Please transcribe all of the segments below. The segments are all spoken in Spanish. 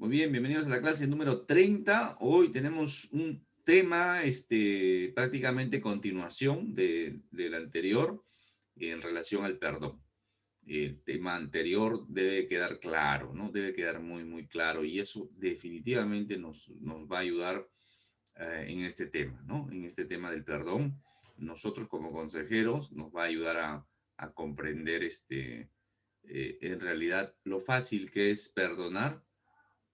Muy bien, bienvenidos a la clase número 30. Hoy tenemos un tema, prácticamente continuación del anterior en relación al perdón. El tema anterior debe quedar claro, ¿no? Debe quedar muy, muy claro y eso definitivamente nos va a ayudar en este tema, ¿no? En este tema del perdón. Nosotros como consejeros nos va a ayudar a comprender en realidad lo fácil que es perdonar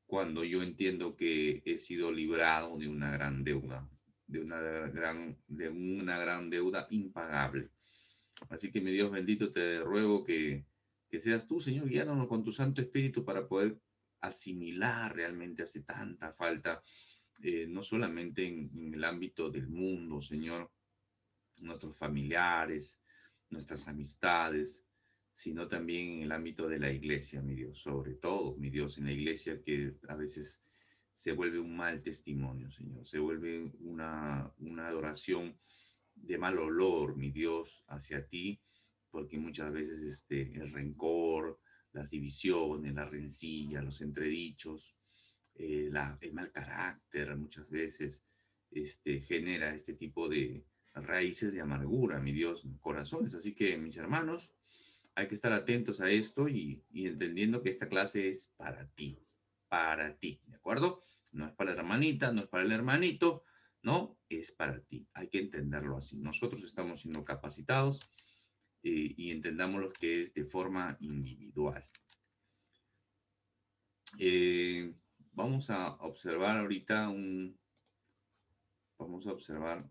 cuando yo entiendo que he sido librado de una gran deuda, de una gran deuda impagable. Así que mi Dios bendito, te ruego que seas tú, Señor, guiándonos con tu Santo Espíritu para poder asimilar realmente hace tanta falta, no solamente en el ámbito del mundo, Señor, nuestros familiares, nuestras amistades, sino también en el ámbito de la iglesia, mi Dios, sobre todo, mi Dios, en la iglesia que a veces se vuelve un mal testimonio, Señor, se vuelve una adoración de mal olor, mi Dios, hacia ti, porque muchas veces el rencor, las divisiones, la rencilla, los entredichos, el mal carácter muchas veces genera este tipo de raíces de amargura, mi Dios, en corazones. Así que, mis hermanos, hay que estar atentos a esto y entendiendo que esta clase es para ti, ¿de acuerdo? No es para la hermanita, no es para el hermanito, no, es para ti. Hay que entenderlo así. Nosotros estamos siendo capacitados y entendamos lo que es de forma individual. Eh, vamos a observar ahorita vamos a observar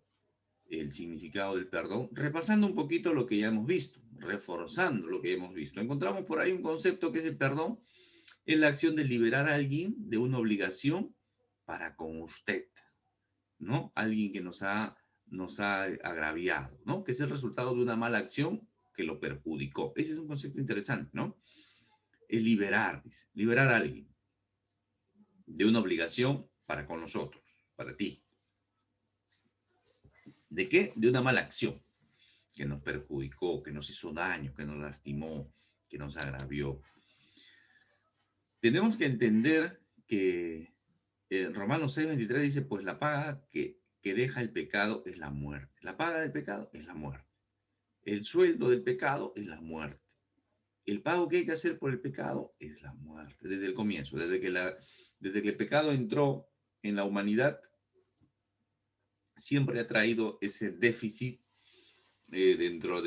el significado del perdón, repasando un poquito lo que ya hemos visto, reforzando lo que ya hemos visto. Encontramos por ahí un concepto que es el perdón, es la acción de liberar a alguien de una obligación para con usted, ¿no? Alguien que nos ha agraviado, ¿no? Que es el resultado de una mala acción que lo perjudicó. Ese es un concepto interesante, ¿no? Es liberar, dice, liberar a alguien de una obligación para con nosotros, para ti. ¿De qué? De una mala acción que nos perjudicó, que nos hizo daño, que nos lastimó, que nos agravió. Tenemos que entender que Romanos 6:23 dice, pues la paga que deja el pecado es la muerte. La paga del pecado es la muerte. El sueldo del pecado es la muerte. El pago que hay que hacer por el pecado es la muerte, desde el comienzo, desde que el pecado entró en la humanidad, siempre ha traído ese déficit dentro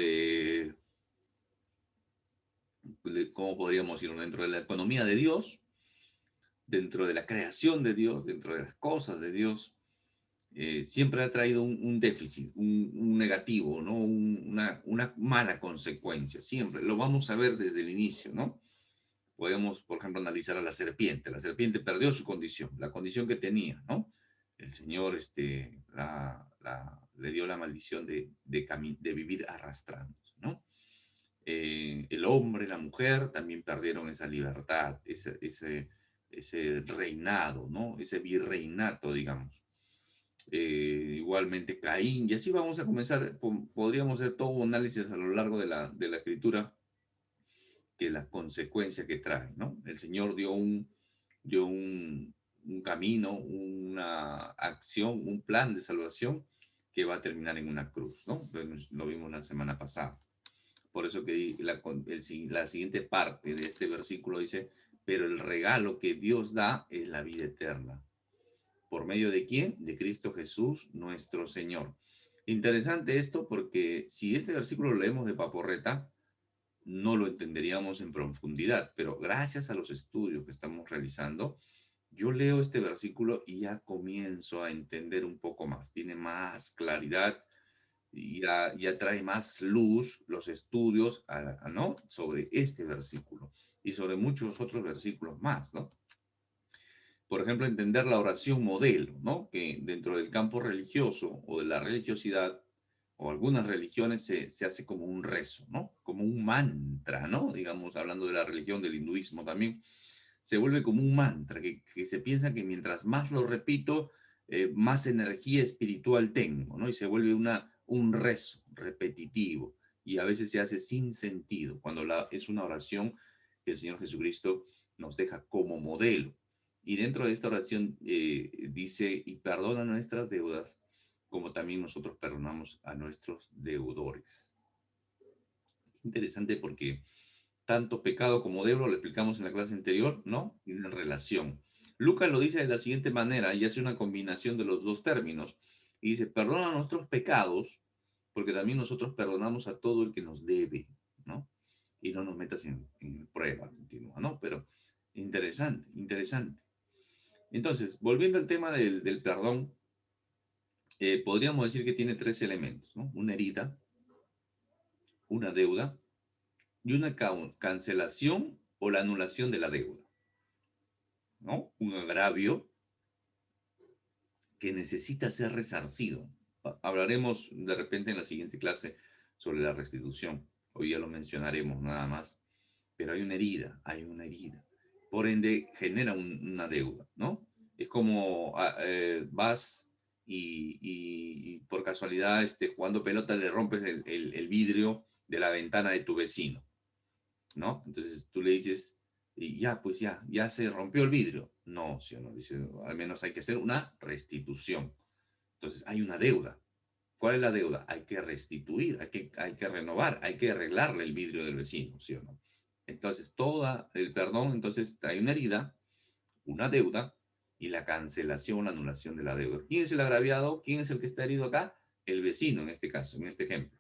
¿cómo podríamos decirlo? Dentro de la economía de Dios, dentro de la creación de Dios, dentro de las cosas de Dios, siempre ha traído un déficit, un negativo, ¿no? Una mala consecuencia, siempre. Lo vamos a ver desde el inicio, ¿no? Podemos, por ejemplo, analizar a la serpiente. La serpiente perdió su condición, la condición que tenía, ¿no? El Señor le dio la maldición de vivir arrastrándose, ¿no? El hombre, la mujer también perdieron esa libertad, ese reinado, ¿no? Ese virreinato, digamos. Igualmente Caín, y así vamos a comenzar, podríamos hacer todo un análisis a lo largo de la escritura, que las consecuencias que trae, ¿no? El Señor dio un camino, una acción, un plan de salvación que va a terminar en una cruz, ¿no? Lo vimos la semana pasada. Por eso que la siguiente parte de este versículo dice, pero el regalo que Dios da es la vida eterna. ¿Por medio de quién? De Cristo Jesús, nuestro Señor. Interesante esto porque si este versículo lo leemos de paporreta, no lo entenderíamos en profundidad, pero gracias a los estudios que estamos realizando, yo leo este versículo y ya comienzo a entender un poco más. Tiene más claridad y ya trae más luz los estudios, ¿no? Sobre este versículo y sobre muchos otros versículos más, ¿no? Por ejemplo, entender la oración modelo, ¿no? Que dentro del campo religioso o de la religiosidad o algunas religiones se hace como un rezo, ¿no? Como un mantra, ¿no? Digamos, hablando de la religión del hinduismo también, se vuelve como un mantra, que se piensa que mientras más lo repito, más energía espiritual tengo, ¿no? Y se vuelve un rezo repetitivo y a veces se hace sin sentido, cuando es una oración que el Señor Jesucristo nos deja como modelo Y dentro de esta oración dice, y perdona nuestras deudas, como también nosotros perdonamos a nuestros deudores. Interesante porque tanto pecado como deuda lo explicamos en la clase anterior, ¿no? Tienen relación. Lucas lo dice de la siguiente manera y hace una combinación de los dos términos. Y dice, perdona nuestros pecados, porque también nosotros perdonamos a todo el que nos debe, ¿no? Y no nos metas en prueba continua, ¿no? Pero interesante, interesante. Entonces, volviendo al tema del perdón, podríamos decir que tiene tres elementos, ¿no? Una herida, una deuda y una cancelación o la anulación de la deuda, ¿no? Un agravio que necesita ser resarcido. Hablaremos de repente en la siguiente clase sobre la restitución. Hoy ya lo mencionaremos nada más. Pero hay una herida, hay una herida. Por ende, genera una deuda, ¿no? Es como vas y por casualidad jugando pelota le rompes el vidrio de la ventana de tu vecino, ¿no? Entonces tú le dices, y ya, pues ya se rompió el vidrio. No, si o no, dice, al menos hay que hacer una restitución. Entonces hay una deuda. ¿Cuál es la deuda? Hay que restituir, hay que renovar, hay que arreglarle el vidrio del vecino, ¿sí o no? Entonces, todo el perdón, entonces hay una herida, una deuda y la cancelación, la anulación de la deuda. ¿Quién es el agraviado? ¿Quién es el que está herido acá? El vecino, en este caso, en este ejemplo.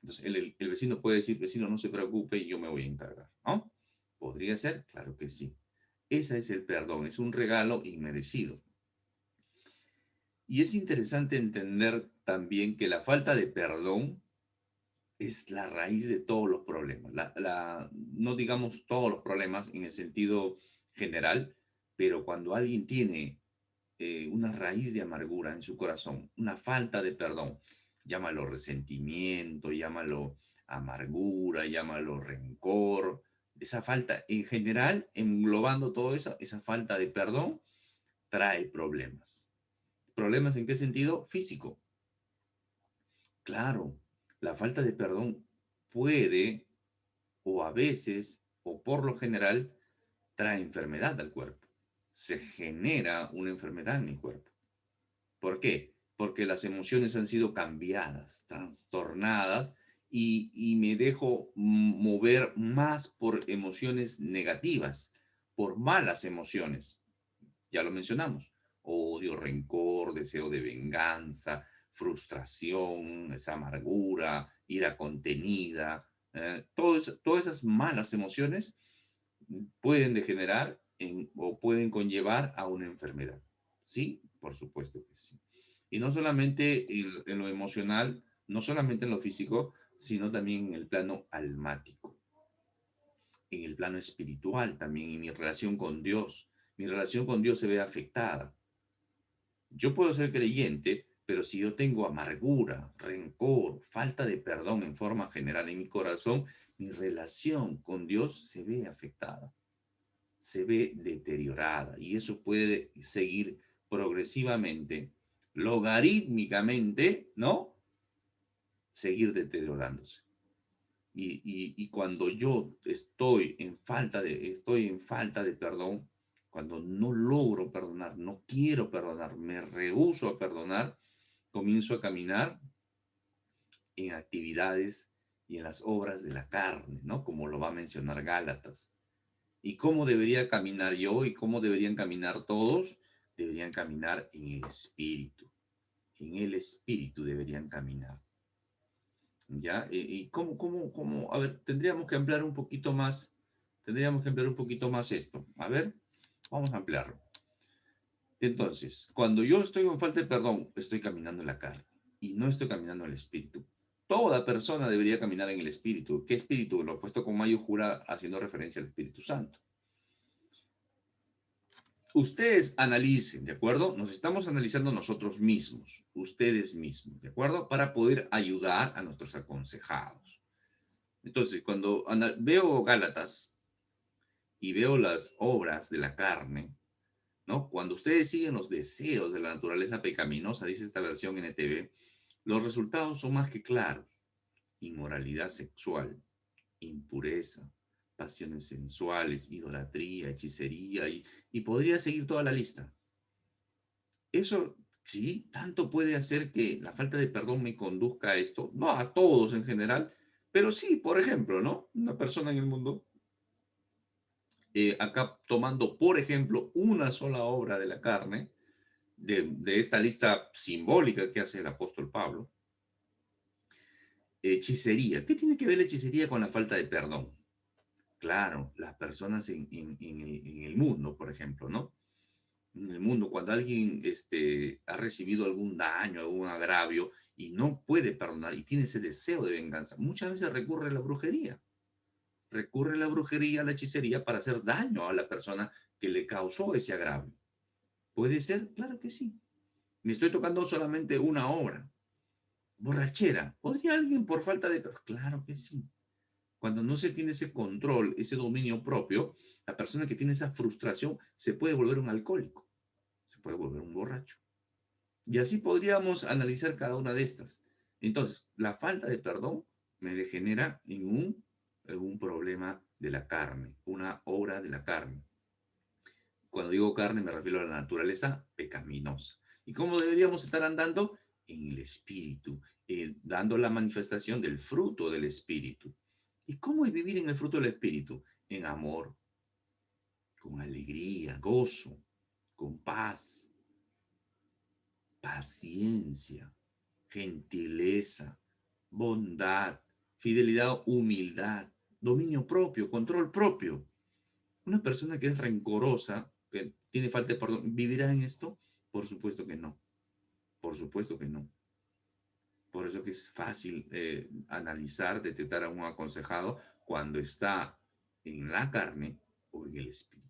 Entonces, el vecino puede decir, vecino, no se preocupe, yo me voy a encargar, ¿no? ¿Podría ser? Claro que sí. Ese es el perdón, es un regalo inmerecido. Y es interesante entender también que la falta de perdón es la raíz de todos los problemas. No digamos todos los problemas en el sentido general, pero cuando alguien tiene una raíz de amargura en su corazón, una falta de perdón, llámalo resentimiento, llámalo amargura, llámalo rencor, esa falta en general, englobando todo eso, esa falta de perdón trae problemas. ¿Problemas en qué sentido? Físico. Claro, la falta de perdón puede, o a veces, o por lo general, trae enfermedad al cuerpo. Se genera una enfermedad en el cuerpo. ¿Por qué? Porque las emociones han sido cambiadas, trastornadas, y me dejo mover más por emociones negativas, por malas emociones. Ya lo mencionamos. Odio, rencor, deseo de venganza, frustración, esa amargura, ira contenida. Todas esas malas emociones pueden degenerar o pueden conllevar a una enfermedad. ¿Sí? Por supuesto que sí. Y no solamente en lo emocional, no solamente en lo físico, sino también en el plano almático, en el plano espiritual también, en mi relación con Dios. Mi relación con Dios se ve afectada. Yo puedo ser creyente, pero si yo tengo amargura, rencor, falta de perdón en forma general en mi corazón, mi relación con Dios se ve afectada, se ve deteriorada y eso puede seguir progresivamente, logarítmicamente, ¿no? Seguir deteriorándose. Y cuando yo estoy en falta de perdón, cuando no logro perdonar, no quiero perdonar, me rehúso a perdonar, comienzo a caminar en actividades y en las obras de la carne, ¿no? Como lo va a mencionar Gálatas. ¿Y cómo debería caminar yo y cómo deberían caminar todos? Deberían caminar en el espíritu. En el espíritu deberían caminar. ¿Ya? ¿Y cómo? A ver, tendríamos que ampliar un poquito más esto. A ver, vamos a ampliarlo. Entonces, cuando yo estoy en falta de perdón, estoy caminando en la carne y no estoy caminando en el espíritu. Toda persona debería caminar en el espíritu. ¿Qué espíritu? Lo he puesto con mayúscula haciendo referencia al Espíritu Santo. Ustedes analicen, ¿de acuerdo? Nos estamos analizando nosotros mismos, ustedes mismos, ¿de acuerdo? Para poder ayudar a nuestros aconsejados. Entonces, cuando veo Gálatas y veo las obras de la carne, ¿no? Cuando ustedes siguen los deseos de la naturaleza pecaminosa, dice esta versión NTV, los resultados son más que claros. Inmoralidad sexual, impureza, pasiones sensuales, idolatría, hechicería, y podría seguir toda la lista. Eso sí, tanto puede hacer que la falta de perdón me conduzca a esto, no a todos en general, pero sí, por ejemplo, ¿no? Una persona en el mundo, acá tomando, por ejemplo, una sola obra de la carne, de esta lista simbólica que hace el apóstol Pablo, hechicería. ¿Qué tiene que ver la hechicería con la falta de perdón? Claro, las personas en el mundo, por ejemplo, ¿no? En el mundo, cuando alguien ha recibido algún daño, algún agravio y no puede perdonar y tiene ese deseo de venganza, muchas veces recurre a la brujería. Recurre a la brujería, a la hechicería para hacer daño a la persona que le causó ese agravio. ¿Puede ser? Claro que sí. Me estoy tocando solamente una obra. Borrachera. ¿Podría alguien por falta de... Claro que sí. Cuando no se tiene ese control, ese dominio propio, la persona que tiene esa frustración se puede volver un alcohólico, se puede volver un borracho. Y así podríamos analizar cada una de estas. Entonces, la falta de perdón me degenera en un problema de la carne, una obra de la carne. Cuando digo carne me refiero a la naturaleza pecaminosa. ¿Y cómo deberíamos estar andando? En el espíritu, dando la manifestación del fruto del espíritu. ¿Y cómo es vivir en el fruto del espíritu? En amor, con alegría, gozo, con paz, paciencia, gentileza, bondad, fidelidad, humildad, dominio propio, control propio. Una persona que es rencorosa, que tiene falta de perdón, ¿vivirá en esto? Por supuesto que no. Por supuesto que no. Por eso que es fácil analizar, detectar a un aconsejado cuando está en la carne o en el espíritu.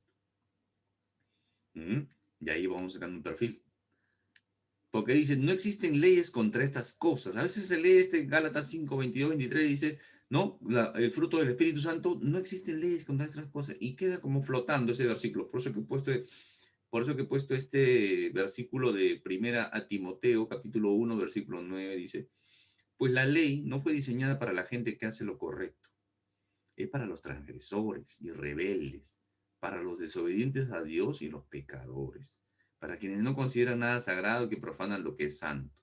¿Mm? Y ahí vamos sacando un perfil. Porque dice, no existen leyes contra estas cosas. A veces se lee Gálatas 5, 22, 23, dice, no, el fruto del Espíritu Santo, no existen leyes contra estas cosas. Y queda como flotando ese versículo. Por eso que he puesto este versículo de primera a Timoteo, capítulo 1, versículo 9, dice, pues la ley no fue diseñada para la gente que hace lo correcto, es para los transgresores y rebeldes, para los desobedientes a Dios y los pecadores, para quienes no consideran nada sagrado que profanan lo que es santo,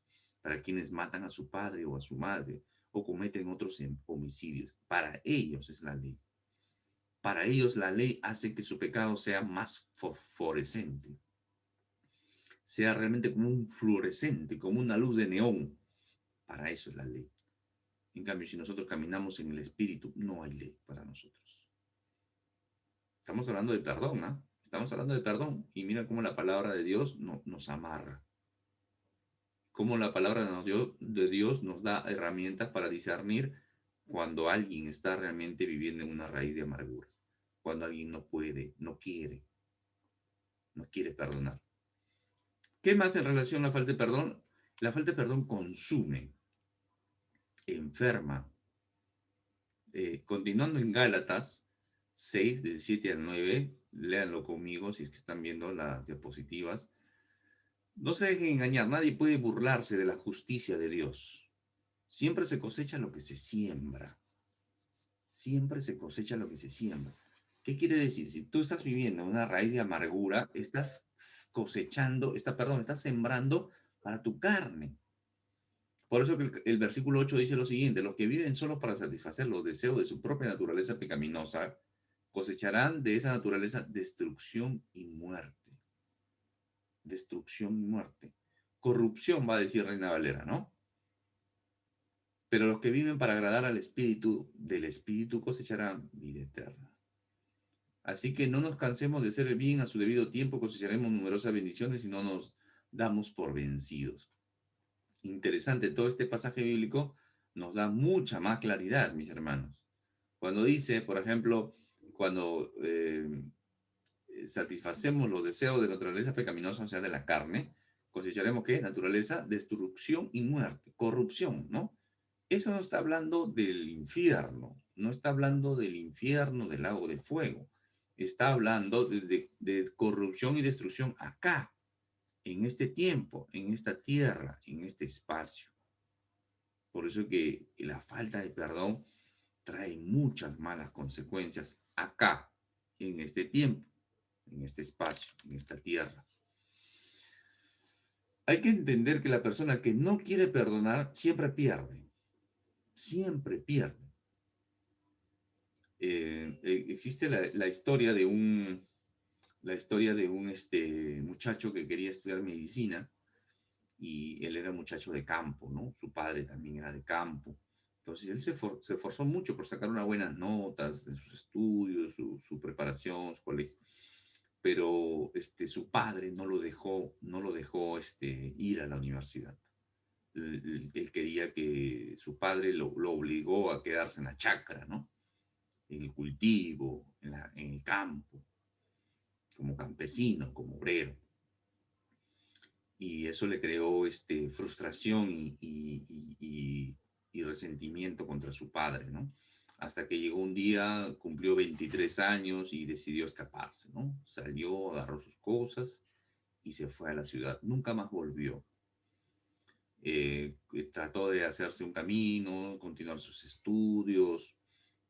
para quienes matan a su padre o a su madre o cometen otros homicidios. Para ellos es la ley. Para ellos la ley hace que su pecado sea más fosforescente, sea realmente como un fluorescente, como una luz de neón. Para eso es la ley. En cambio, si nosotros caminamos en el Espíritu, no hay ley para nosotros. Estamos hablando de perdón, ¿ah? Estamos hablando de perdón. Y mira cómo la palabra de Dios nos amarra. Cómo la palabra de Dios nos da herramientas para discernir cuando alguien está realmente viviendo en una raíz de amargura. Cuando alguien no puede, no quiere perdonar. ¿Qué más en relación a la falta de perdón? La falta de perdón consume, enferma. Continuando en Gálatas 6, 17 al 9, léanlo conmigo si es que están viendo las diapositivas. No se dejen engañar, nadie puede burlarse de la justicia de Dios. Siempre se cosecha lo que se siembra. Siempre se cosecha lo que se siembra. ¿Qué quiere decir? Si tú estás viviendo una raíz de amargura, estás cosechando, estás sembrando para tu carne. Por eso que el versículo 8 dice lo siguiente, los que viven solo para satisfacer los deseos de su propia naturaleza pecaminosa, cosecharán de esa naturaleza destrucción y muerte. Destrucción y muerte. Corrupción, va a decir Reina Valera, ¿no? Pero los que viven para agradar al Espíritu, del Espíritu cosecharán vida eterna. Así que no nos cansemos de hacer el bien a su debido tiempo, cosecharemos numerosas bendiciones y no nos damos por vencidos. Interesante, todo este pasaje bíblico nos da mucha más claridad, mis hermanos. Cuando dice, por ejemplo, cuando satisfacemos los deseos de naturaleza pecaminosa, o sea, de la carne, cosecharemos ¿qué? Naturaleza, destrucción y muerte, corrupción, ¿no? Eso no está hablando del infierno, no está hablando del infierno, del lago de fuego. Está hablando de corrupción y destrucción acá, en este tiempo, en esta tierra, en este espacio. Por eso que la falta de perdón trae muchas malas consecuencias acá, en este tiempo, en este espacio, en esta tierra. Hay que entender que la persona que no quiere perdonar siempre pierde, siempre pierde. Existe la historia de un muchacho que quería estudiar medicina y él era muchacho de campo, ¿no? Su padre también era de campo. Entonces él se esforzó mucho por sacar unas buenas notas en sus estudios, su preparación, su colegio. Pero su padre no lo dejó ir a la universidad. Él quería que su padre lo obligó a quedarse en la chacra, ¿no? En el cultivo, en el campo, como campesino, como obrero. Y eso le creó frustración y resentimiento contra su padre, ¿no? Hasta que llegó un día, cumplió 23 años y decidió escaparse, ¿no? Salió, agarró sus cosas y se fue a la ciudad. Nunca más volvió. Trató de hacerse un camino, continuar sus estudios,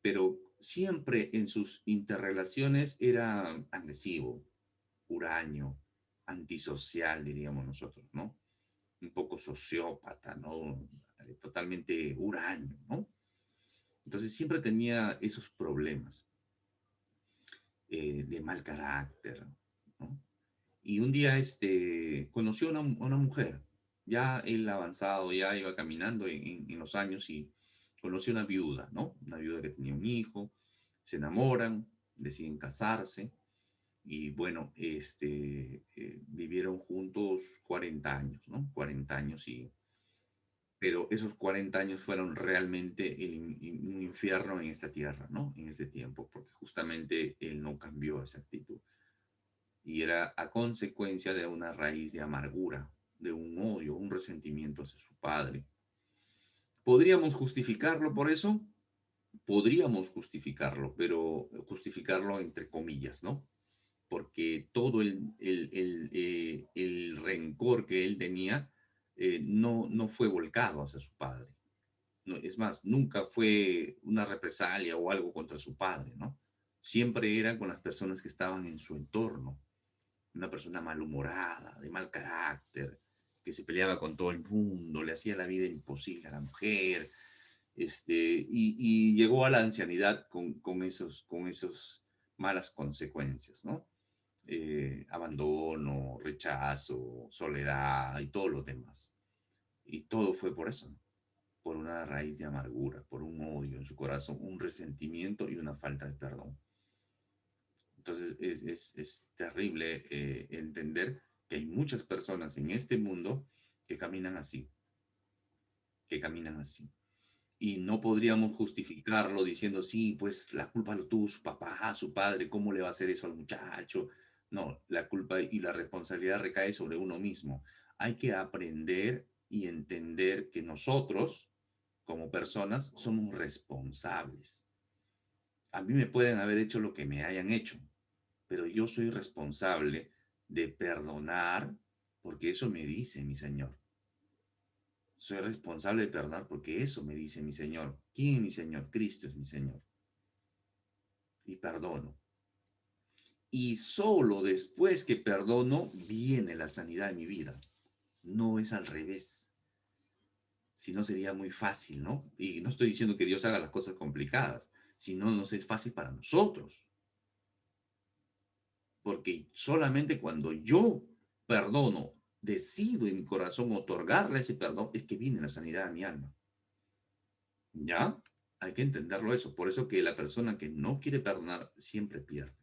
pero siempre en sus interrelaciones era agresivo, huraño, antisocial, diríamos nosotros, ¿no? Un poco sociópata, ¿no? Totalmente huraño, ¿no? Entonces siempre tenía esos problemas de mal carácter, ¿no? Y un día conoció a una mujer, ya él avanzado, ya iba caminando en los años y conoció una viuda, ¿no? Una viuda que tenía un hijo, se enamoran, deciden casarse y bueno, vivieron juntos 40 años, ¿no? 40 años pero esos 40 años fueron realmente un infierno en esta tierra, ¿no? En este tiempo, porque justamente él no cambió esa actitud y era a consecuencia de una raíz de amargura, de un odio, un resentimiento hacia su padre. ¿Podríamos justificarlo por eso? Podríamos justificarlo, pero justificarlo entre comillas, ¿no? Porque todo el rencor que él tenía no fue volcado hacia su padre. No, es más, nunca fue una represalia o algo contra su padre, ¿no? Siempre era con las personas que estaban en su entorno. Una persona malhumorada, de mal carácter, que se peleaba con todo el mundo, le hacía la vida imposible a la mujer, y llegó a la ancianidad con esos malas consecuencias, ¿no? Abandono, rechazo, soledad y todo lo demás. Y todo fue por eso, ¿no? Por una raíz de amargura, por un odio en su corazón, un resentimiento y una falta de perdón. Entonces es terrible entender que hay muchas personas en este mundo que caminan así, que caminan así. Y no podríamos justificarlo diciendo, sí, pues la culpa lo tuvo su papá, su padre, ¿cómo le va a hacer eso al muchacho? No, la culpa y la responsabilidad recae sobre uno mismo. Hay que aprender y entender que nosotros, como personas, somos responsables. A mí me pueden haber hecho lo que me hayan hecho, pero yo soy responsable de perdonar porque eso me dice mi Señor. Soy responsable de perdonar porque eso me dice mi Señor. ¿Quién es mi Señor? Cristo es mi Señor. Y perdono. Y solo después que perdono viene la sanidad de mi vida. No es al revés. Si no sería muy fácil, ¿no? Y no estoy diciendo que Dios haga las cosas complicadas, sino nos es fácil para nosotros. Porque solamente cuando yo perdono, decido en mi corazón otorgarle ese perdón, es que viene la sanidad a mi alma. ¿Ya? Hay que entenderlo eso. Por eso que la persona que no quiere perdonar siempre pierde.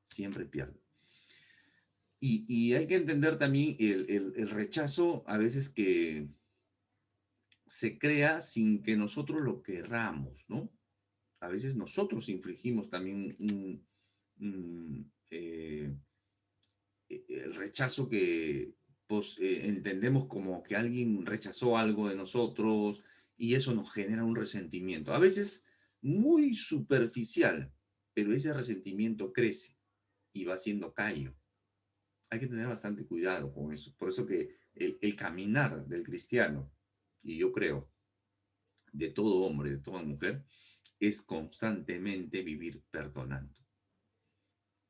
Siempre pierde. Y hay que entender también el rechazo a veces que se crea sin que nosotros lo querramos, ¿no? A veces nosotros infligimos también el rechazo que pues, entendemos como que alguien rechazó algo de nosotros y eso nos genera un resentimiento. A veces muy superficial, pero ese resentimiento crece y va siendo callo. Hay que tener bastante cuidado con eso. Por eso que el caminar del cristiano, y yo creo, de todo hombre, de toda mujer, es constantemente vivir perdonando.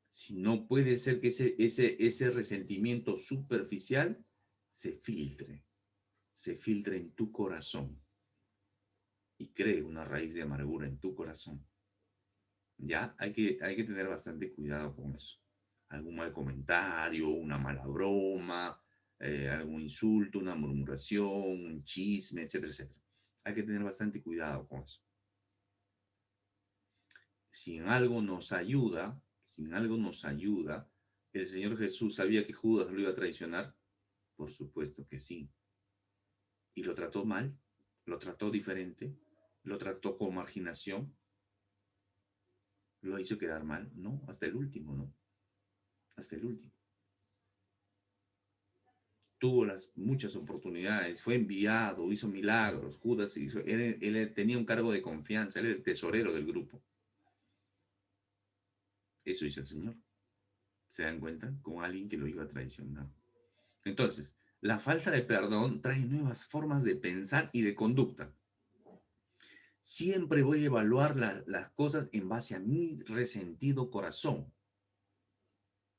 Si no puede ser que ese resentimiento superficial se filtre en tu corazón y cree una raíz de amargura en tu corazón. Ya hay que tener bastante cuidado con eso. Algún mal comentario, una mala broma, algún insulto, una murmuración, un chisme, etcétera, etcétera. Hay que tener bastante cuidado con eso. Si en algo nos ayuda, si en algo nos ayuda, ¿el Señor Jesús sabía que Judas lo iba a traicionar? Por supuesto que sí. ¿Y lo trató mal? ¿Lo trató diferente? ¿Lo trató con marginación? ¿Lo hizo quedar mal? No, hasta el último, ¿no? Hasta el último. Tuvo muchas oportunidades, fue enviado, hizo milagros. Judas hizo, él tenía un cargo de confianza, él era el tesorero del grupo. Eso hizo el Señor. ¿Se dan cuenta? Con alguien que lo iba a traicionar. Entonces, la falta de perdón trae nuevas formas de pensar y de conducta. Siempre voy a evaluar las cosas en base a mi resentido corazón.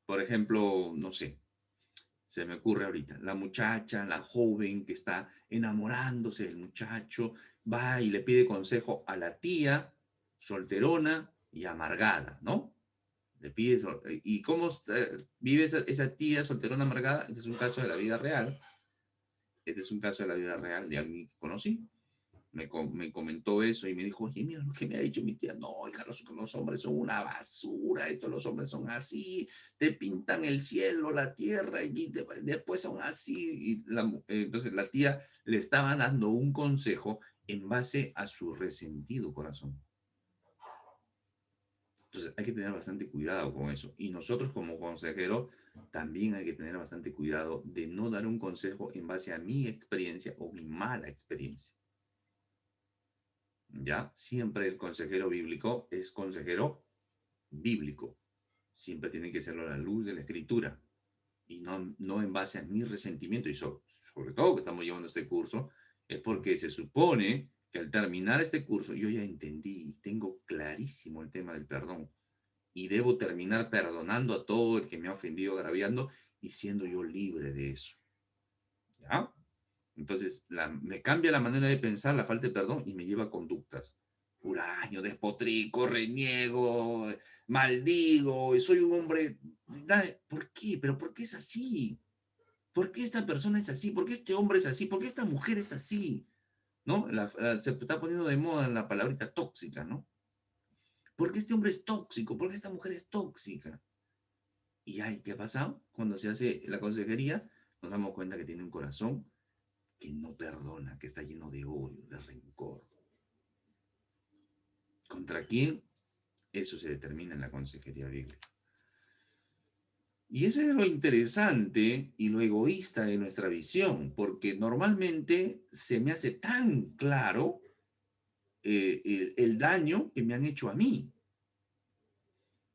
Por ejemplo, no sé, se me ocurre ahorita, la muchacha, la joven que está enamorándose del muchacho, va y le pide consejo a la tía, solterona y amargada, ¿no? Le pide, ¿y cómo vive esa tía solterona amargada? Este es un caso de la vida real. Este es un caso de la vida real de alguien que conocí. Me comentó eso y me dijo, oye, mira lo que me ha dicho mi tía. No, hija, los hombres son una basura, los hombres son así, te pintan el cielo, la tierra, y después son así. Entonces la tía le estaba dando un consejo en base a su resentido corazón. Entonces hay que tener bastante cuidado con eso. Y nosotros como consejeros también hay que tener bastante cuidado de no dar un consejo en base a mi experiencia o mi mala experiencia. ¿Ya? Siempre el consejero bíblico es consejero bíblico. Siempre tiene que serlo a la luz de la escritura y no en base a mi resentimiento. Y sobre todo que estamos llevando este curso, es porque se supone que al terminar este curso yo ya entendí y tengo clarísimo el tema del perdón. Y debo terminar perdonando a todo el que me ha ofendido, agraviando y siendo yo libre de eso. ¿Ya? Entonces, me cambia la manera de pensar la falta de perdón y me lleva a conductas. Huraño, despotrico, reniego, maldigo, soy un hombre. ¿Por qué? ¿Pero por qué es así? ¿Por qué esta persona es así? ¿Por qué este hombre es así? ¿Por qué esta mujer es así? ¿No? Se está poniendo de moda la palabrita tóxica, ¿no? ¿Por qué este hombre es tóxico? ¿Por qué esta mujer es tóxica? Y ay, ¿qué ha pasado? Cuando se hace la consejería, nos damos cuenta que tiene un corazón que no perdona, que está lleno de odio, de rencor. ¿Contra quién? Eso se determina en la consejería bíblica. Y eso es lo interesante y lo egoísta de nuestra visión, porque normalmente se me hace tan claro el daño que me han hecho a mí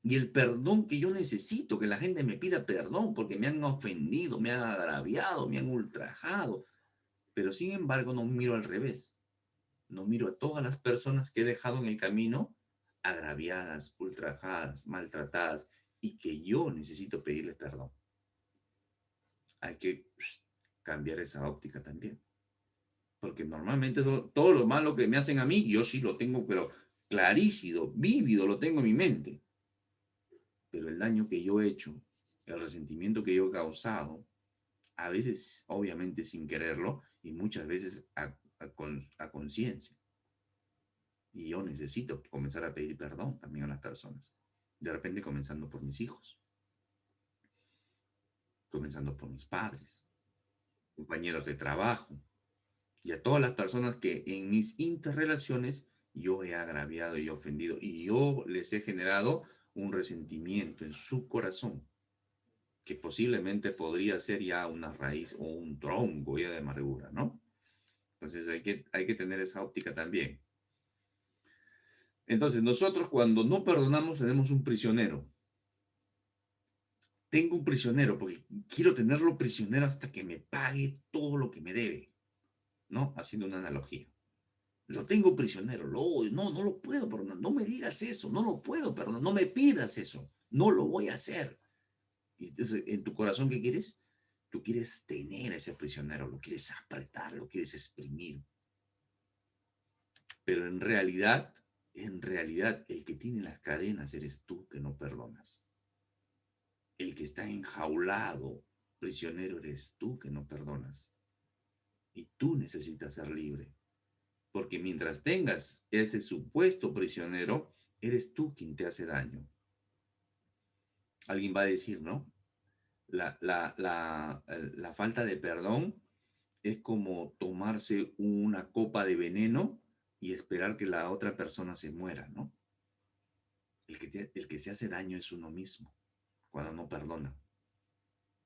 y el perdón que yo necesito, que la gente me pida perdón porque me han ofendido, me han agraviado, me han ultrajado, pero sin embargo no miro al revés. No miro a todas las personas que he dejado en el camino agraviadas, ultrajadas, maltratadas y que yo necesito pedirles perdón. Hay que cambiar esa óptica también. Porque normalmente todo lo malo que me hacen a mí, yo sí lo tengo, pero clarísimo, vívido, lo tengo en mi mente. Pero el daño que yo he hecho, el resentimiento que yo he causado, a veces obviamente sin quererlo y muchas veces a conciencia. Y yo necesito comenzar a pedir perdón también a las personas. De repente comenzando por mis hijos, comenzando por mis padres, compañeros de trabajo y a todas las personas que en mis interrelaciones yo he agraviado y ofendido y yo les he generado un resentimiento en su corazón que posiblemente podría ser ya una raíz o un tronco ya de amargura, ¿no? Entonces hay que tener esa óptica también. Entonces nosotros cuando no perdonamos tenemos un prisionero. Tengo un prisionero porque quiero tenerlo prisionero hasta que me pague todo lo que me debe, ¿no? Haciendo una analogía. Lo tengo prisionero, lo odio, no lo puedo perdonar, no me digas eso, no lo puedo perdonar, no me pidas eso, no lo voy a hacer. Y entonces, en tu corazón, ¿qué quieres? Tú quieres tener a ese prisionero, lo quieres apretar, lo quieres exprimir. Pero en realidad, el que tiene las cadenas eres tú que no perdonas. El que está enjaulado, prisionero, eres tú que no perdonas. Y tú necesitas ser libre. Porque mientras tengas ese supuesto prisionero, eres tú quien te hace daño. Alguien va a decir, ¿no? La falta de perdón es como tomarse una copa de veneno y esperar que la otra persona se muera, ¿no? El que se hace daño es uno mismo cuando no perdona.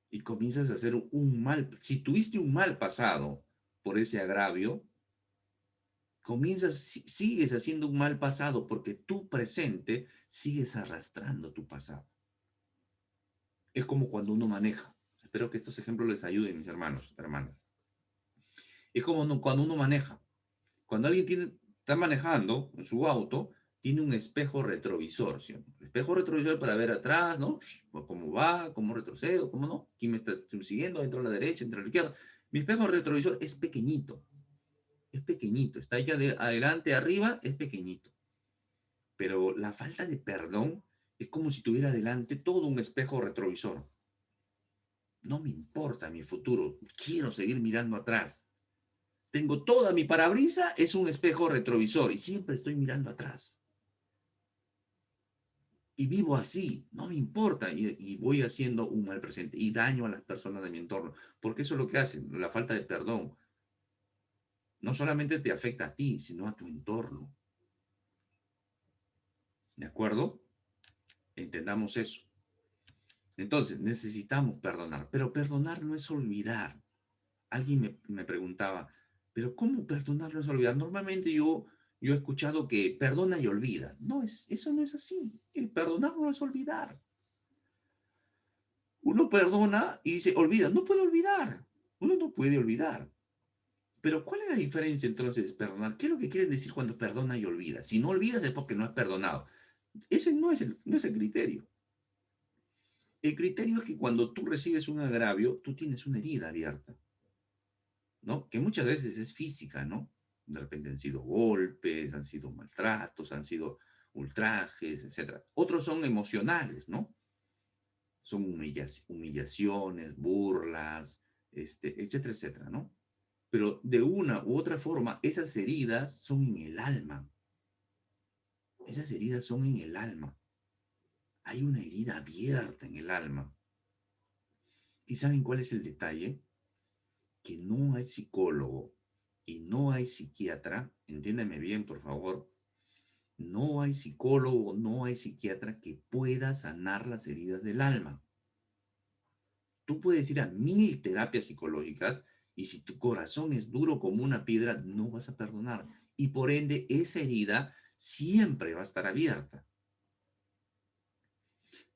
Y comienzas a hacer un mal. Si tuviste un mal pasado por ese agravio, sigues haciendo un mal pasado porque tu presente sigues arrastrando tu pasado. Es como cuando uno maneja. Espero que estos ejemplos les ayuden, mis hermanos, hermanas. Es como cuando uno maneja. Cuando está manejando en su auto, tiene un espejo retrovisor, ¿sí? El espejo retrovisor para ver atrás, ¿no? Cómo va, cómo retrocedo, cómo no, quién me está siguiendo, dentro a la derecha, dentro a la izquierda. Mi espejo retrovisor es pequeñito, está ya de adelante, arriba, es pequeñito. Pero la falta de perdón es como si tuviera delante todo un espejo retrovisor. No me importa mi futuro, quiero seguir mirando atrás. Tengo toda mi parabrisa, es un espejo retrovisor y siempre estoy mirando atrás. Y vivo así, no me importa, y voy haciendo un mal presente y daño a las personas de mi entorno, porque eso es lo que hacen, la falta de perdón. No solamente te afecta a ti, sino a tu entorno. ¿De acuerdo? Entendamos eso. Entonces, necesitamos perdonar, pero perdonar no es olvidar. Alguien me preguntaba, pero ¿cómo perdonar no es olvidar? Normalmente yo he escuchado que perdona y olvida. No, eso no es así. El perdonar no es olvidar. Uno perdona y dice, olvida. No puede olvidar. Uno no puede olvidar. Pero ¿cuál es la diferencia entonces perdonar? ¿Qué es lo que quieren decir cuando perdona y olvida? Si no olvidas es porque no has perdonado. Ese no es el criterio. El criterio es que cuando tú recibes un agravio, tú tienes una herida abierta, ¿no? Que muchas veces es física, ¿no? De repente han sido golpes, han sido maltratos, han sido ultrajes, etcétera. Otros son emocionales, ¿no? Son humillaciones, burlas, etcétera, etcétera, ¿no? Pero de una u otra forma, esas heridas son en el alma. Esas heridas son en el alma. Hay una herida abierta en el alma. ¿Y saben cuál es el detalle? Que no hay psicólogo y no hay psiquiatra, entiéndeme bien, por favor, no hay psicólogo, no hay psiquiatra que pueda sanar las heridas del alma. Tú puedes ir a 1000 terapias psicológicas y si tu corazón es duro como una piedra, no vas a perdonar. Y por ende, esa herida siempre va a estar abierta.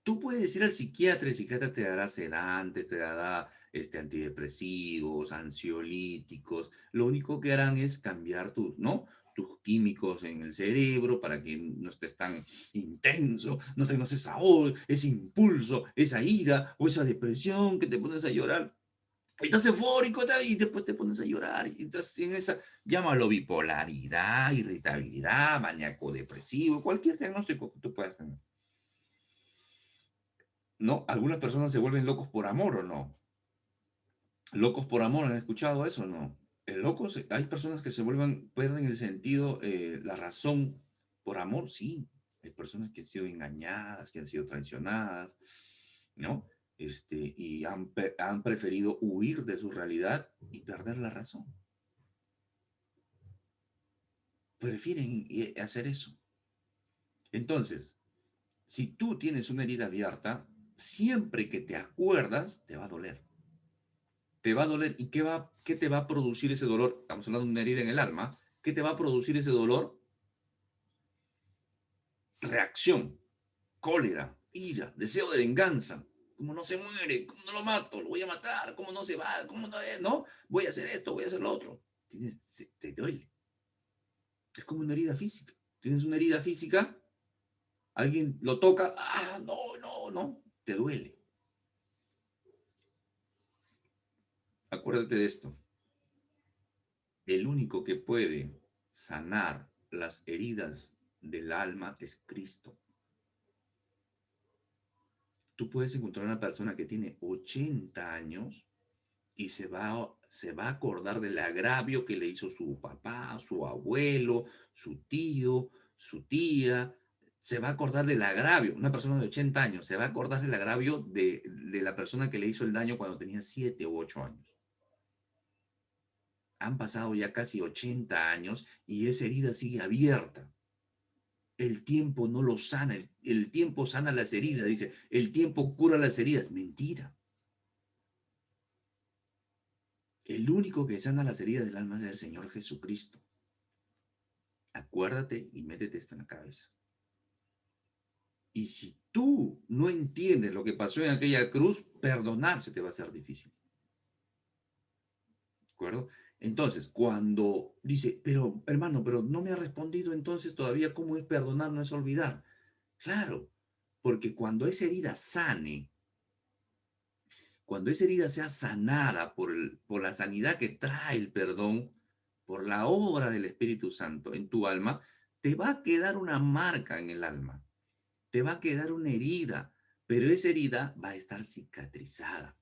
Tú puedes ir al psiquiatra, el psiquiatra te dará sedantes, te dará antidepresivos, ansiolíticos. Lo único que harán es cambiar ¿no? Tus químicos en el cerebro para que no estés tan intenso, no tengas ese impulso, esa ira o esa depresión que te pones a llorar. Estás eufórico y después te pones a llorar. Y estás en esa, llámalo bipolaridad, irritabilidad, maníaco depresivo, cualquier diagnóstico que tú puedas tener. ¿No? Algunas personas se vuelven locos por amor o no. Locos por amor, ¿han escuchado eso o no? Hay personas que pierden el sentido, la razón por amor, sí. Hay personas que han sido engañadas, que han sido traicionadas, ¿no? Y han preferido huir de su realidad y perder la razón. Prefieren hacer eso. Entonces, si tú tienes una herida abierta, siempre que te acuerdas, te va a doler. Te va a doler. ¿Y qué te va a producir ese dolor? Estamos hablando de una herida en el alma. ¿Qué te va a producir ese dolor? Reacción, cólera, ira, deseo de venganza. ¿Cómo no se muere? ¿Cómo no lo mato? Lo voy a matar. ¿Cómo no se va? ¿Cómo no? ¿No? Voy a hacer esto, voy a hacer lo otro. Te duele. Es como una herida física. Tienes una herida física, alguien lo toca, no, no, no, te duele. Acuérdate de esto. El único que puede sanar las heridas del alma es Cristo. Tú puedes encontrar una persona que tiene 80 años y se va a acordar del agravio que le hizo su papá, su abuelo, su tío, su tía. Se va a acordar del agravio. Una persona de 80 años se va a acordar del agravio de la persona que le hizo el daño cuando tenía 7 u 8 años. Han pasado ya casi 80 años y esa herida sigue abierta. El tiempo no lo sana, el tiempo sana las heridas, dice, el tiempo cura las heridas. Mentira. El único que sana las heridas del alma es el Señor Jesucristo. Acuérdate y métete esto en la cabeza. Y si tú no entiendes lo que pasó en aquella cruz, perdonar se te va a hacer difícil. ¿De acuerdo? Entonces, cuando dice, pero hermano, pero no me ha respondido entonces todavía cómo es perdonar, no es olvidar. Claro, porque cuando esa herida sane, cuando esa herida sea sanada por la sanidad que trae el perdón, por la obra del Espíritu Santo en tu alma, te va a quedar una marca en el alma, te va a quedar una herida, pero esa herida va a estar cicatrizada.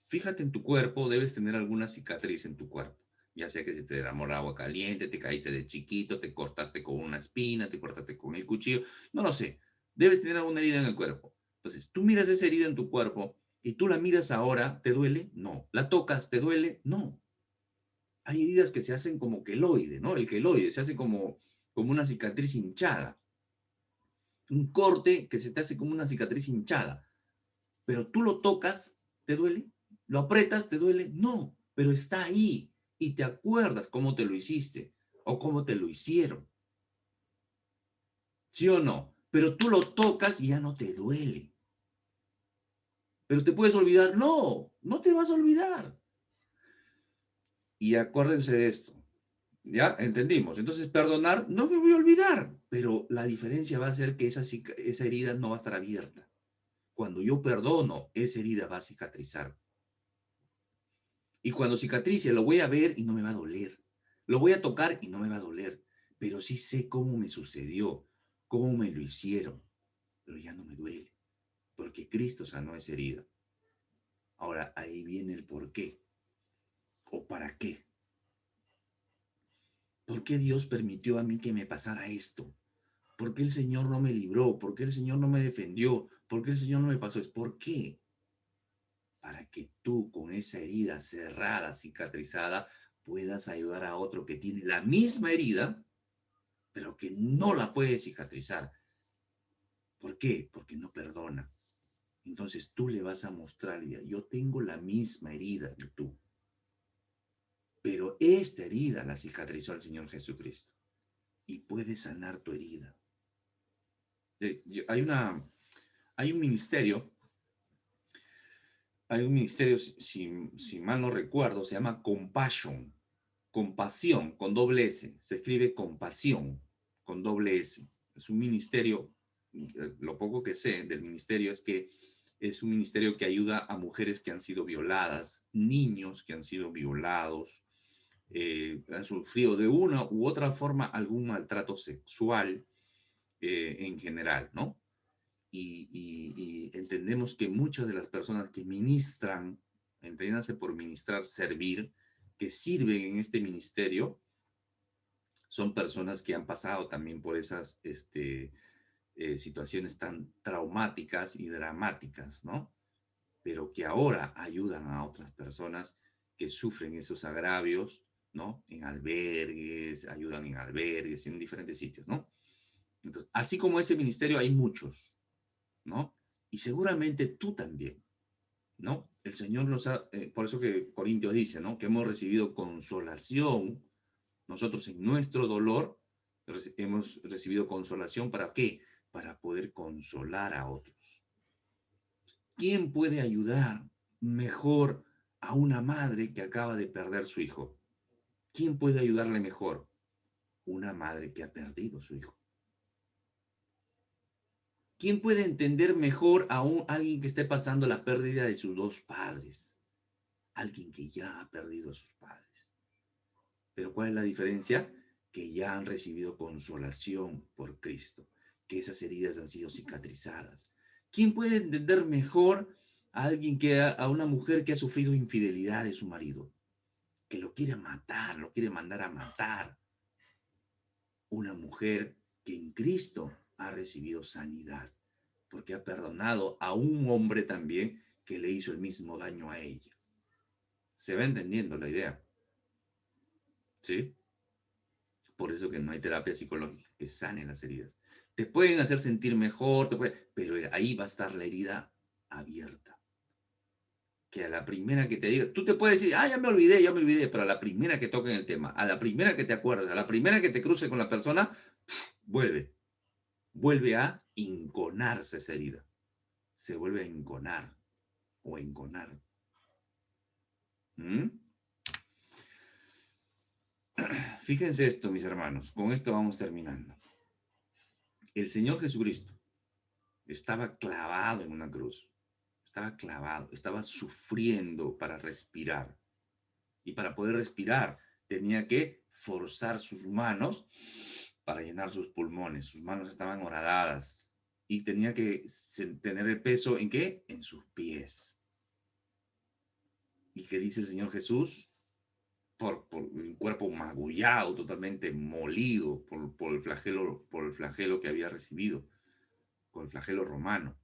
Fíjate en tu cuerpo, debes tener alguna cicatriz en tu cuerpo. Ya sea que se te derramó el agua caliente, te caíste de chiquito, te cortaste con una espina, te cortaste con el cuchillo, no lo sé. Debes tener alguna herida en el cuerpo. Entonces, tú miras esa herida en tu cuerpo y tú la miras ahora, ¿te duele? No. ¿La tocas? ¿Te duele? No. Hay heridas que se hacen como queloide, ¿no? El queloide se hace como una cicatriz hinchada. Un corte que se te hace como una cicatriz hinchada. Pero tú lo tocas, ¿te duele? ¿Lo aprietas, te duele? No, pero está ahí y te acuerdas cómo te lo hiciste o cómo te lo hicieron. ¿Sí o no? Pero tú lo tocas y ya no te duele. ¿Pero te puedes olvidar? No, no te vas a olvidar. Y acuérdense de esto. ¿Ya? Entendimos. Entonces, perdonar, no me voy a olvidar, pero la diferencia va a ser que esa herida no va a estar abierta. Cuando yo perdono, esa herida va a cicatrizar. Y cuando cicatrice, lo voy a ver y no me va a doler. Lo voy a tocar y no me va a doler. Pero sí sé cómo me sucedió, cómo me lo hicieron. Pero ya no me duele, porque Cristo sanó esa herida. Ahora, ahí viene el por qué. ¿O para qué? ¿Por qué Dios permitió a mí que me pasara esto? ¿Por qué el Señor no me libró? ¿Por qué el Señor no me defendió? ¿Por qué el Señor no me pasó esto? ¿Por qué? Para que tú con esa herida cerrada, cicatrizada, puedas ayudar a otro que tiene la misma herida, pero que no la puede cicatrizar. ¿Por qué? Porque no perdona. Entonces tú le vas a mostrar, yo tengo la misma herida que tú, pero esta herida la cicatrizó el Señor Jesucristo y puede sanar tu herida. Hay hay un ministerio, si mal no recuerdo, se llama Compassion, compasión con doble S, se escribe compasión con doble S. Es un ministerio, lo poco que sé del ministerio es que es un ministerio que ayuda a mujeres que han sido violadas, niños que han sido violados, han sufrido de una u otra forma algún maltrato sexual en general, ¿no? Y entendemos que muchas de las personas que ministran, entiéndase por ministrar, servir, que sirven en este ministerio, son personas que han pasado también por esas situaciones tan traumáticas y dramáticas, ¿no? Pero que ahora ayudan a otras personas que sufren esos agravios, ¿no? En albergues, ayudan en albergues, en diferentes sitios, ¿no? Entonces, así como ese ministerio hay muchos, ¿no? Y seguramente tú también, ¿no? El Señor nos ha, por eso que Corintios dice, ¿no? Que hemos recibido consolación, nosotros en nuestro dolor hemos recibido consolación, ¿para qué? Para poder consolar a otros. ¿Quién puede ayudar mejor a una madre que acaba de perder su hijo? ¿Quién puede ayudarle mejor? Una madre que ha perdido a su hijo. ¿Quién puede entender mejor a alguien que esté pasando la pérdida de sus dos padres? Alguien que ya ha perdido a sus padres. Pero ¿cuál es la diferencia? Que ya han recibido consolación por Cristo, que esas heridas han sido cicatrizadas. ¿Quién puede entender mejor a alguien a una mujer que ha sufrido infidelidad de su marido? Que lo quiere matar, lo quiere mandar a matar. Una mujer que en Cristo ha recibido sanidad, porque ha perdonado a un hombre también que le hizo el mismo daño a ella. ¿Se va entendiendo la idea? ¿Sí? Por eso que no hay terapia psicológica que sane las heridas. Te pueden hacer sentir mejor, pero ahí va a estar la herida abierta. Que a la primera que te diga, tú te puedes decir, ya me olvidé, pero a la primera que toquen el tema, a la primera que te acuerdas, a la primera que te cruce con la persona, vuelve a inconarse esa herida. Se vuelve a enconar o enconar. ¿Mm? Fíjense esto, mis hermanos, con esto vamos terminando. El Señor Jesucristo estaba clavado en una cruz, estaba clavado, estaba sufriendo para respirar. Y para poder respirar tenía que forzar sus manos para llenar sus pulmones. Sus manos estaban horadadas y tenía que tener el peso ¿en qué? En sus pies. ¿Y qué dice el Señor Jesús? Por un cuerpo magullado, totalmente molido por el flagelo que había recibido, por el flagelo romano,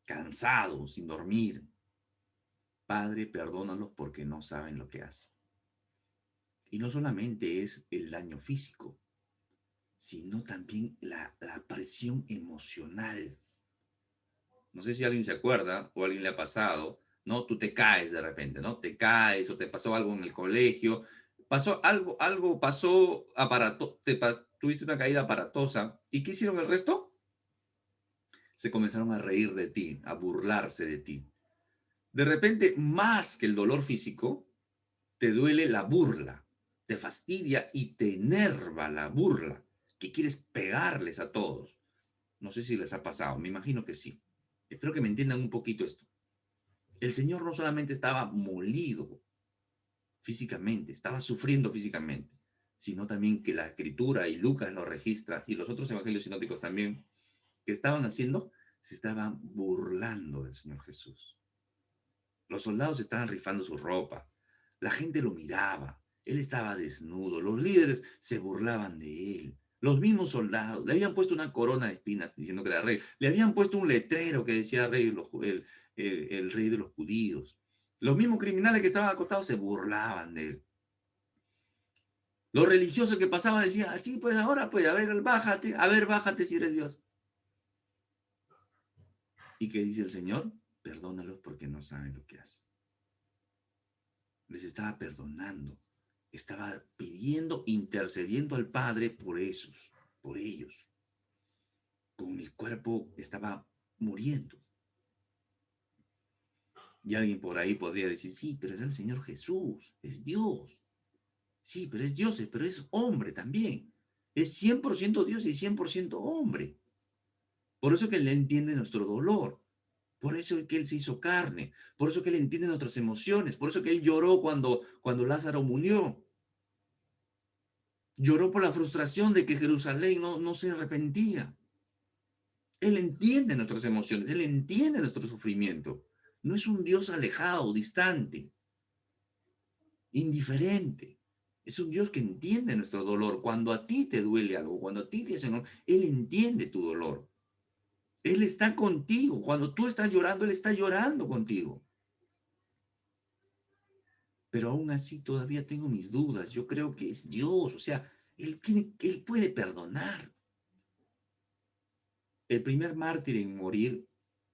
cansado, sin dormir. Padre, perdónalos porque no saben lo que hacen. Y no solamente es el daño físico, sino también la presión emocional. No sé si alguien se acuerda o a alguien le ha pasado, ¿no? Tú te caes de repente, ¿no? Te caes o te pasó algo en el colegio, pasó algo pasó tuviste una caída aparatosa. ¿Y qué hicieron el resto? Se comenzaron a reír de ti, a burlarse de ti. De repente, más que el dolor físico, te duele la burla, te fastidia y te enerva la burla, que quieres pegarles a todos. No sé si les ha pasado, me imagino que sí. Espero que me entiendan un poquito esto. El Señor no solamente estaba molido físicamente, estaba sufriendo físicamente, sino también que la Escritura y Lucas lo registra y los otros evangelios sinópticos también, que estaban haciendo, se estaban burlando del Señor Jesús. Los soldados estaban rifando su ropa, la gente lo miraba, él estaba desnudo, los líderes se burlaban de él. Los mismos soldados le habían puesto una corona de espinas diciendo que era rey, le habían puesto un letrero que decía el rey de los judíos. Los mismos criminales que estaban acostados se burlaban de él. Los religiosos que pasaban decían, así pues ahora, pues, a ver, bájate si eres Dios. ¿Y qué dice el Señor? Perdónalos porque no saben lo que hacen. Les estaba perdonando, estaba pidiendo, intercediendo al Padre por ellos. Con el cuerpo estaba muriendo. Y alguien por ahí podría decir, sí, pero es el Señor Jesús, es Dios. Sí, pero es Dios, pero es hombre también. Es 100% Dios y 100% hombre. Por eso que Él entiende nuestro dolor. Por eso es que Él se hizo carne. Por eso que Él entiende nuestras emociones. Por eso que Él lloró cuando Lázaro murió. Lloró por la frustración de que Jerusalén no se arrepentía. Él entiende nuestras emociones, Él entiende nuestro sufrimiento. No es un Dios alejado, distante, indiferente. Es un Dios que entiende nuestro dolor. Cuando a ti te duele algo, cuando a ti te hacen algo, Él entiende tu dolor. Él está contigo. Cuando tú estás llorando, Él está llorando contigo. Pero aún así todavía tengo mis dudas. Yo creo que es Dios. O sea, Él puede perdonar. El primer mártir en morir,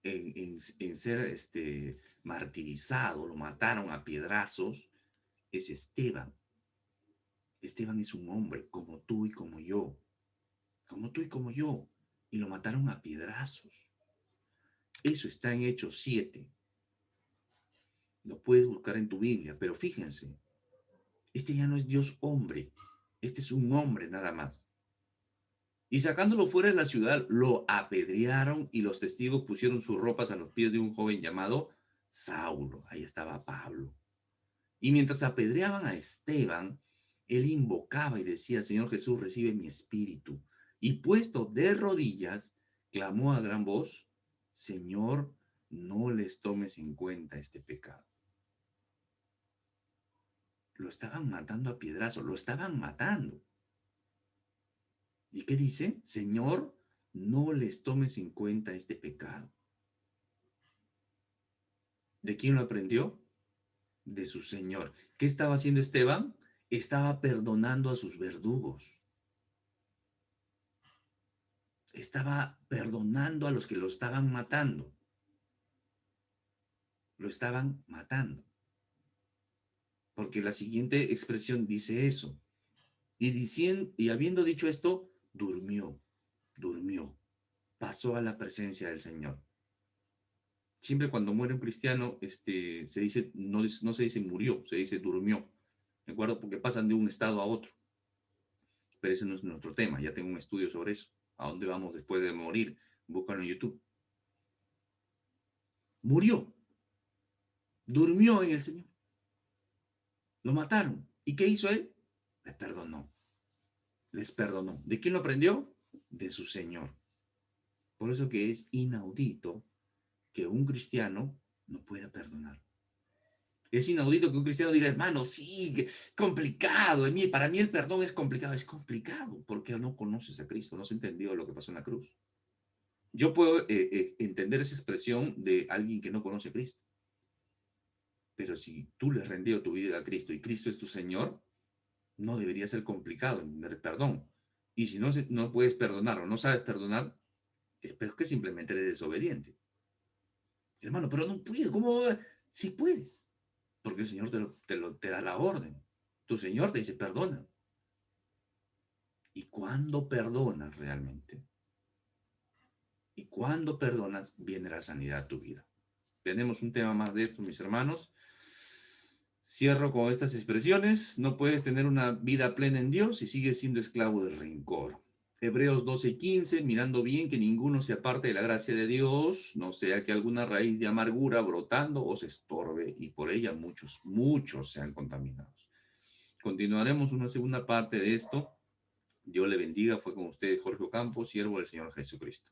en ser martirizado, lo mataron a piedrazos, es Esteban. Esteban es un hombre como tú y como tú y como yo, y lo mataron a piedrazos. Eso está en Hechos 7. Lo puedes buscar en tu Biblia, pero fíjense, Este ya no es Dios hombre. Este es un hombre nada más. Y sacándolo fuera de la ciudad, lo apedrearon y los testigos pusieron sus ropas a los pies de un joven llamado Saulo. Ahí estaba Pablo. Y mientras apedreaban a Esteban, él invocaba y decía: Señor Jesús, recibe mi espíritu. Y puesto de rodillas, clamó a gran voz: Señor, no les tomes en cuenta este pecado. Lo estaban matando a piedrazos, lo estaban matando. ¿Y qué dice? Señor, no les tomes en cuenta este pecado. ¿De quién lo aprendió? De su Señor. ¿Qué estaba haciendo Esteban? Estaba perdonando a sus verdugos. Estaba perdonando a los que lo estaban matando. Lo estaban matando. Porque la siguiente expresión dice eso. Y habiendo dicho esto, durmió, pasó a la presencia del Señor. Siempre cuando muere un cristiano, se dice, no se dice murió, se dice durmió. ¿De acuerdo? Porque pasan de un estado a otro. Pero ese no es nuestro tema. Ya tengo un estudio sobre eso. ¿A dónde vamos después de morir? Búscalo en YouTube. Murió, durmió en el Señor. Lo mataron. ¿Y qué hizo él? Les perdonó. Les perdonó. ¿De quién lo aprendió? De su Señor. Por eso que es inaudito que un cristiano no pueda perdonar. Es inaudito que un cristiano diga: hermano, sí, complicado. Para mí el perdón es complicado. Es complicado porque no conoces a Cristo, no has entendido lo que pasó en la cruz. Yo puedo entender esa expresión de alguien que no conoce a Cristo. Pero si tú le has rendido tu vida a Cristo y Cristo es tu Señor, no debería ser complicado entender el perdón. Y si no puedes perdonar o no sabes perdonar, es que simplemente eres desobediente. Hermano, pero no puedes. ¿Cómo? Sí puedes. Porque el Señor te da la orden. Tu Señor te dice: perdona. ¿Y cuando perdonas realmente? Y cuando perdonas, viene la sanidad a tu vida. Tenemos un tema más de esto, mis hermanos. Cierro con estas expresiones: no puedes tener una vida plena en Dios si sigues siendo esclavo del rencor. Hebreos 12:15, mirando bien que ninguno se aparte de la gracia de Dios, no sea que alguna raíz de amargura brotando os estorbe y por ella muchos sean contaminados. Continuaremos una segunda parte de esto. Dios le bendiga. Fue con ustedes Jorge Ocampo, siervo del Señor Jesucristo.